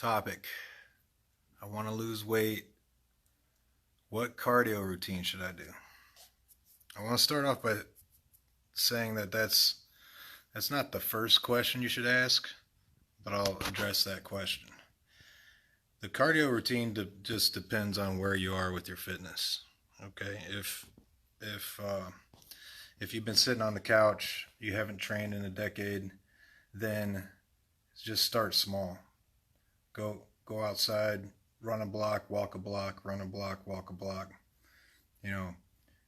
Topic. I want to lose weight. What cardio routine should I do? I want to start off by saying that that's not the first question you should ask, but I'll address that question. The cardio routine just depends on where you are with your fitness. Okay, if uh, if you've been sitting on the couch, you haven't trained in a decade, then just start small. Go outside, run a block, walk a block, run a block, walk a block. You know,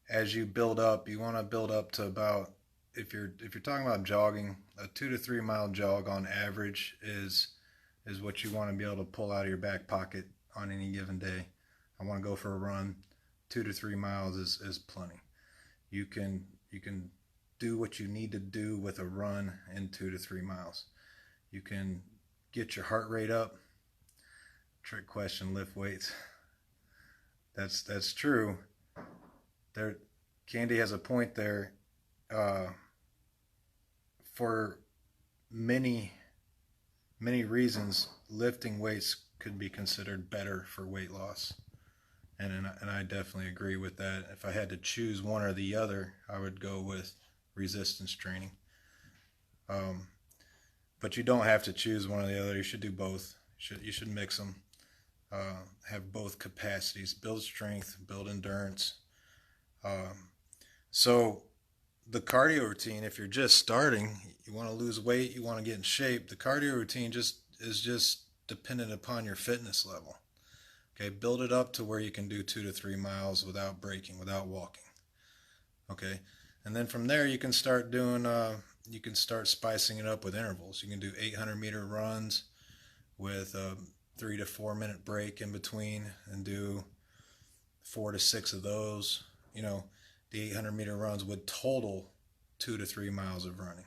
as you build up, you want to build up to about, if you're talking about jogging, a 2 to 3 mile jog on average is what you want to be able to pull out of your back pocket on any given day. I want to go for a run. 2 to 3 miles is plenty. You can do what you need to do with a run in 2 to 3 miles. You can get your heart rate up. Trick question: lift weights. That's true. There, Candy has a point there. Uh, for many reasons, lifting weights could be considered better for weight loss, and I definitely agree with that. If I had to choose one or the other, I would go with resistance training. Um, but you don't have to choose one or the other. You should do both. You should mix them. Have both capacities: build strength, build endurance. Um, so the cardio routine, if you're just starting, you want to lose weight, you want to get in shape, the cardio routine just dependent upon your fitness level. Okay, build it up to where you can do 2 to 3 miles without breaking, without walking. Okay, and then from there you can start spicing it up with intervals. You can do 800-meter runs with a 3 to 4 minute break in between, and do 4 to 6 of those. You know, the 800-meter runs would total 2 to 3 miles of running,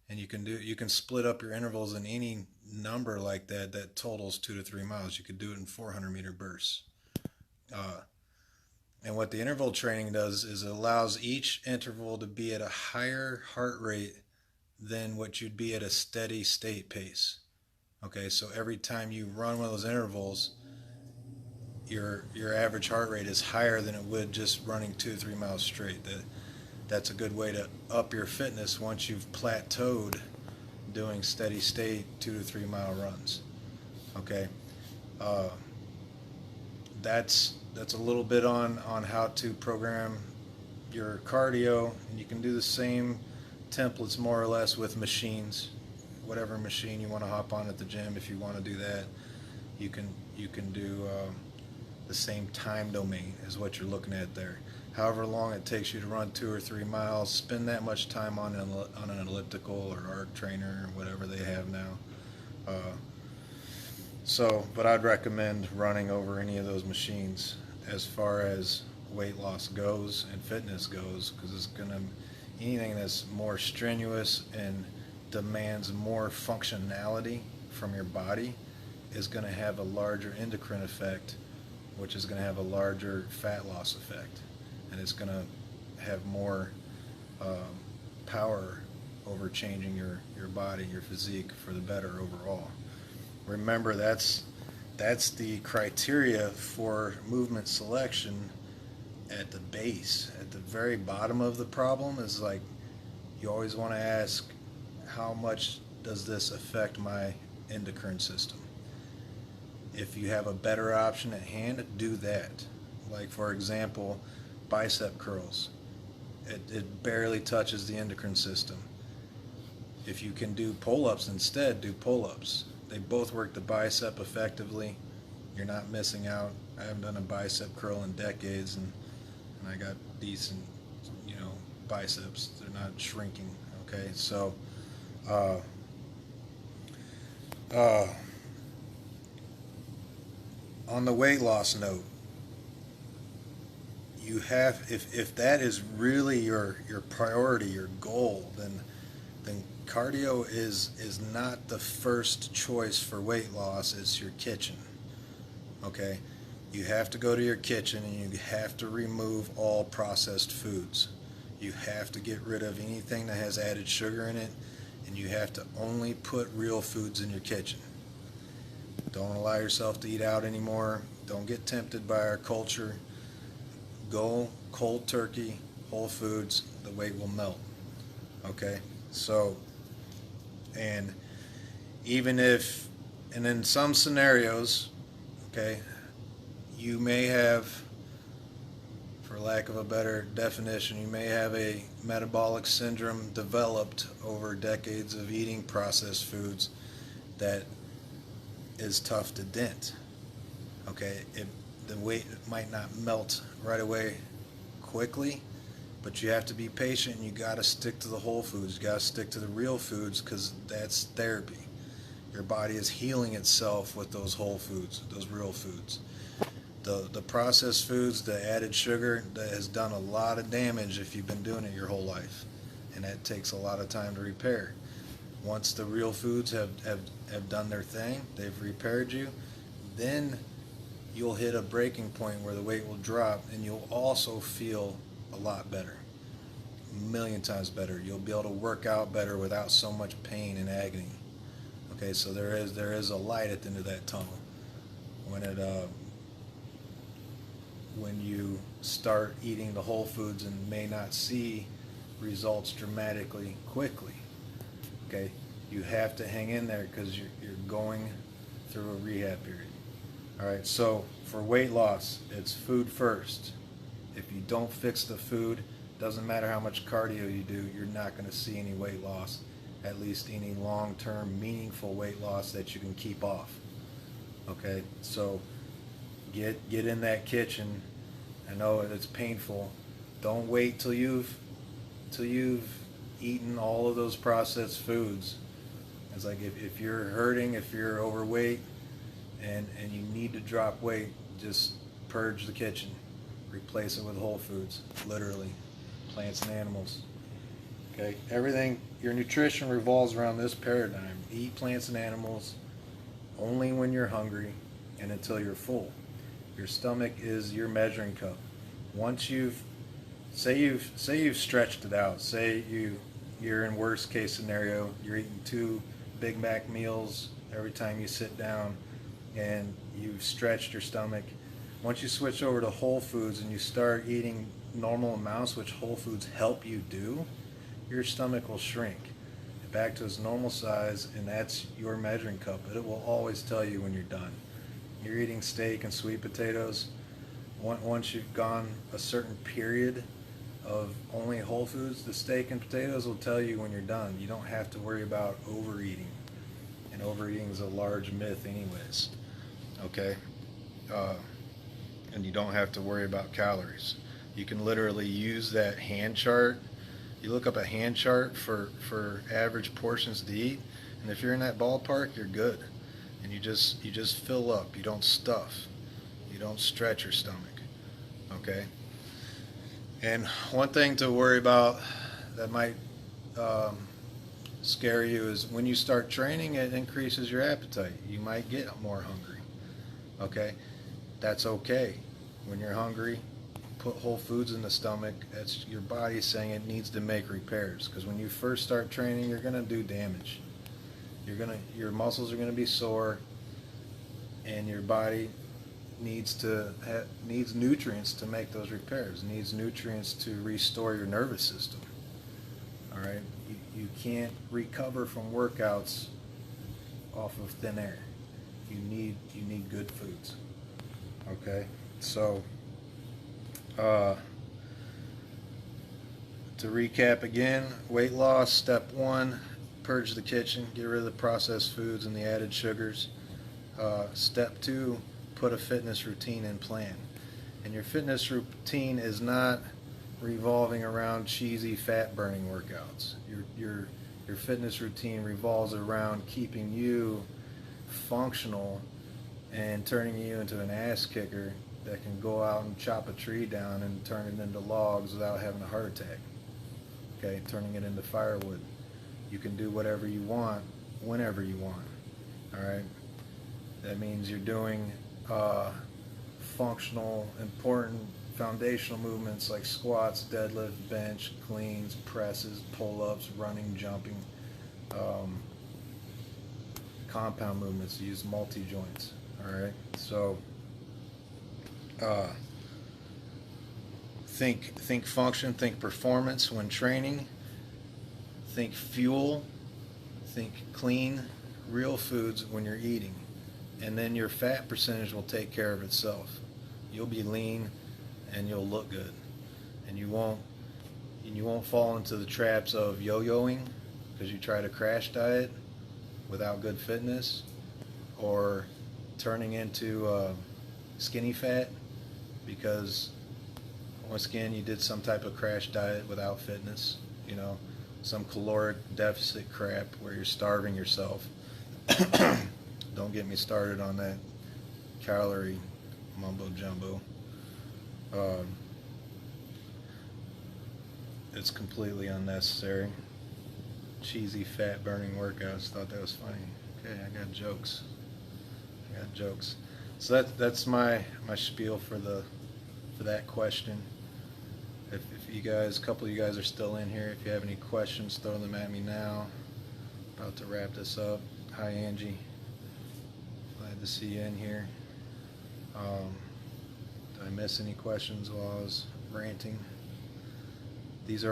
and you can split up your intervals in any number like that totals 2 to 3 miles. You could do it in 400-meter bursts. Uh, and what the interval training does is it allows each interval to be at a higher heart rate than what you'd be at a steady state pace. Okay, so every time you run one of those intervals, your average heart rate is higher than it would just running 2 to 3 miles straight. That's a good way to up your fitness once you've plateaued doing steady state 2 to 3 mile runs. Okay, uh, that's a little bit on how to program your cardio, and you can do the same templates more or less with machines. Whatever machine you want to hop on at the gym, if you want to do that, you can do the same time domain as what you're looking at there. However long it takes you to run 2 or 3 miles, spend that much time on an elliptical or arc trainer or whatever they have now. Uh, but I'd recommend running over any of those machines as far as weight loss goes and fitness goes, because anything that's more strenuous and demands more functionality from your body is going to have a larger endocrine effect, which is going to have a larger fat loss effect, and it's going to have more um, power over changing your body, your physique for the better overall. Remember, that's the criteria for movement selection. At the base, at the very bottom of the problem, is like, you always want to ask, how much does this affect my endocrine system? If you have a better option at hand, do that. Like, for example, bicep curls. It barely touches the endocrine system. If you can do pull-ups instead, do pull-ups. They both work the bicep effectively. You're not missing out. I haven't done a bicep curl in decades, and I got decent, biceps. They're not shrinking. Okay, so uh, uh, on the weight loss note, you have, if that is really your priority, your goal, then cardio is not the first choice for weight loss. It's your kitchen. Okay, you have to go to your kitchen and you have to remove all processed foods. You have to get rid of anything that has added sugar in it, and you have to only put real foods in your kitchen. Don't allow yourself to eat out anymore. Don't get tempted by our culture. Go cold turkey, whole foods, the weight will melt. Okay? So, and even if, and in some scenarios, okay, you may have, for lack of a better definition, you may have a metabolic syndrome developed over decades of eating processed foods that is tough to dent. Okay, the weight might not melt right away quickly, but you have to be patient and you got to stick to the whole foods. You got to stick to the real foods because that's therapy. Your body is healing itself with those whole foods, those real foods. The processed foods, the added sugar, that has done a lot of damage if you've been doing it your whole life, and that takes a lot of time to repair. Once the real foods have done their thing, they've repaired you, then you'll hit a breaking point where the weight will drop and you'll also feel a lot better, a million times better. You'll be able to work out better without so much pain and agony. Okay, so there is a light at the end of that tunnel when you start eating the whole foods and may not see results dramatically quickly. Okay, you have to hang in there because you're going through a rehab period. All right, so for weight loss, it's food first. If you don't fix the food, doesn't matter how much cardio you do, you're not going to see any weight loss, at least any long-term meaningful weight loss that you can keep off. Okay, so get in that kitchen. I know it's painful. Don't wait till you've eaten all of those processed foods. It's like if you're hurting, if you're overweight, and you need to drop weight, just purge the kitchen. Replace it with whole foods, literally, plants and animals. Okay, everything, your nutrition revolves around this paradigm. Eat plants and animals only when you're hungry and until you're full. Your stomach is your measuring cup. Once say you've stretched it out. Say you're in worst case scenario, you're eating 2 Big Mac meals every time you sit down, and you've stretched your stomach. Once you switch over to whole foods and you start eating normal amounts, which whole foods help you do, your stomach will shrink back to its normal size, and that's your measuring cup. But it will always tell you when you're done. You're eating steak and sweet potatoes. Once you've gone a certain period of only whole foods, the steak and potatoes will tell you when you're done. You don't have to worry about overeating, and overeating is a large myth anyways. Okay, and you don't have to worry about calories. You can literally use that hand chart. You look up a hand chart for average portions to eat, and if you're in that ballpark, you're good. And you just fill up. You don't stuff. You don't stretch your stomach. Okay. And one thing to worry about that might scare you is when you start training, it increases your appetite. You might get more hungry. Okay, that's okay. When you're hungry, put whole foods in the stomach. That's your body saying it needs to make repairs. Because when you first start training, you're gonna do damage. Your muscles are gonna be sore, and your body needs nutrients to make those repairs. Needs nutrients to restore your nervous system. All right, you can't recover from workouts off of thin air. You need good foods. Okay, so to recap again, weight loss, step 1, purge the kitchen, get rid of the processed foods and the added sugars. Step 2, put a fitness routine in plan. And your fitness routine is not revolving around cheesy fat burning workouts. Your fitness routine revolves around keeping you functional and turning you into an ass kicker that can go out and chop a tree down and turn it into logs without having a heart attack. Okay, turning it into firewood. You can do whatever you want, whenever you want. All right, that means you're doing functional, important, foundational movements like squats, deadlift, bench, cleans, presses, pull-ups, running, jumping, compound movements, use multi joints. All right, so uh, think function, think performance when training, think fuel, think clean, real foods when you're eating, and then your fat percentage will take care of itself. You'll be lean and you'll look good, and you won't fall into the traps of yo-yoing because you try to crash diet without good fitness, or turning into skinny fat because once again you did some type of crash diet without fitness, you know, some caloric deficit crap where you're starving yourself. Don't get me started on that calorie mumbo jumbo. It's completely unnecessary. Cheesy fat burning workouts. Thought that was funny. Okay, I got jokes. So that's my spiel for that question. If you guys, a couple of you guys are still in here, if you have any questions, throw them at me now. About to wrap this up. Hi Angie. Glad to see you in here. Did I miss any questions while I was ranting? These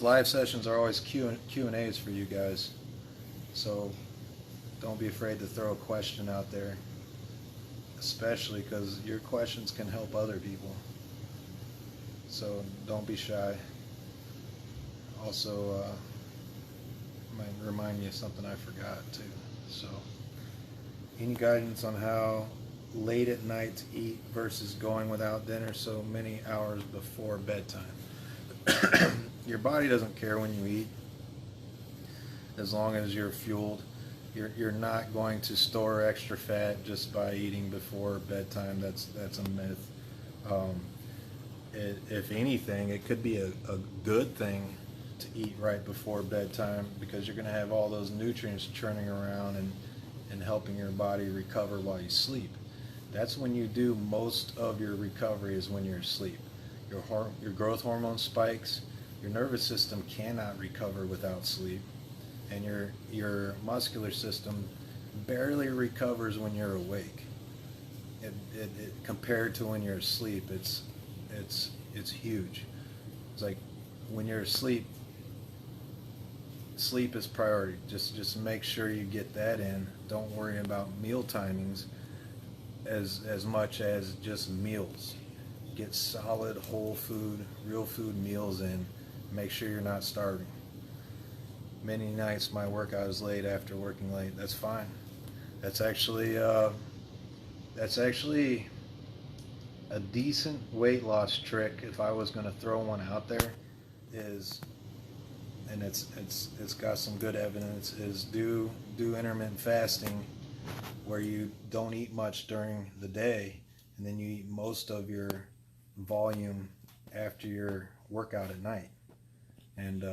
live sessions are always Q&As for you guys. So don't be afraid to throw a question out there, especially because your questions can help other people. So don't be shy. Also, might remind me of something I forgot too. So, any guidance on how late at night to eat versus going without dinner so many hours before bedtime? Your body doesn't care when you eat, as long as you're fueled. You're not going to store extra fat just by eating before bedtime. That's a myth. If anything, it could be a good thing to eat right before bedtime, because you're going to have all those nutrients churning around and helping your body recover while you sleep. That's when you do most of your recovery, is when you're asleep. Your growth hormone spikes. Your nervous system cannot recover without sleep, and your muscular system barely recovers when you're awake. It compared to when you're asleep, it's huge. It's like when you're asleep, sleep is priority. Just make sure you get that in. Don't worry about meal timings as much as just meals. Get solid whole food, real food meals in. Make sure you're not starving. Many nights my workout is late after working late. That's fine. That's actually a decent weight loss trick. If I was going to throw one out there, is, and it's got some good evidence, is do intermittent fasting, where you don't eat much during the day and then you eat most of your volume after your workout at night. And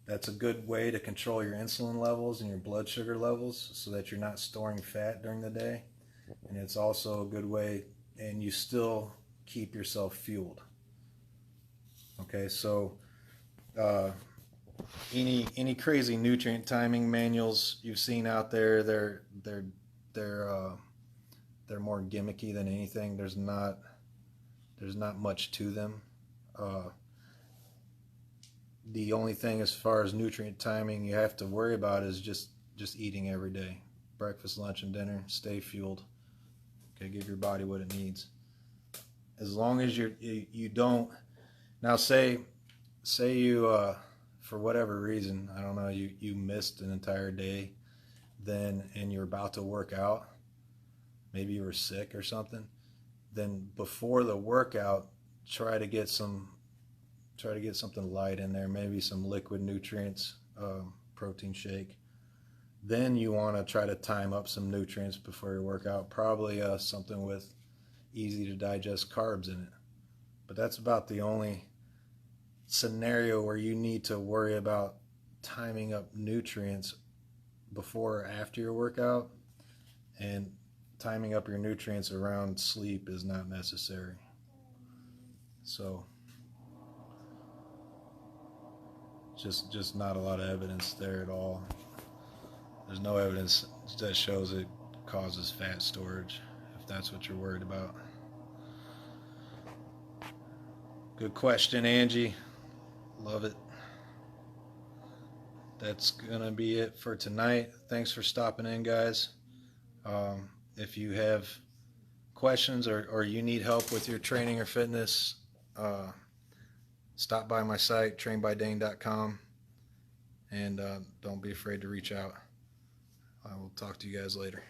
that's a good way to control your insulin levels and your blood sugar levels so that you're not storing fat during the day. And it's also a good way, and you still keep yourself fueled. Okay, so any crazy nutrient timing manuals you've seen out there, they're more gimmicky than anything. There's not much to them. The only thing as far as nutrient timing you have to worry about is just eating every day. Breakfast, lunch, and dinner. Stay fueled. Okay, give your body what it needs. As long as you don't, now say you for whatever reason, I don't know, you missed an entire day, then, and you're about to work out, maybe you were sick or something, then before the workout, try to get something light in there, maybe some liquid nutrients, protein shake. Then you want to try to time up some nutrients before your workout, probably something with easy to digest carbs in it. But that's about the only scenario where you need to worry about timing up nutrients before or after your workout, and timing up your nutrients around sleep is not necessary. So just not a lot of evidence there at all. There's no evidence That shows it causes fat storage, if that's what you're worried about. Good question, Angie. Love it. That's gonna be it for tonight. Thanks for stopping in, guys. If you have questions or you need help with your training or fitness, stop by my site, trainbydane.com, and don't be afraid to reach out. I will talk to you guys later.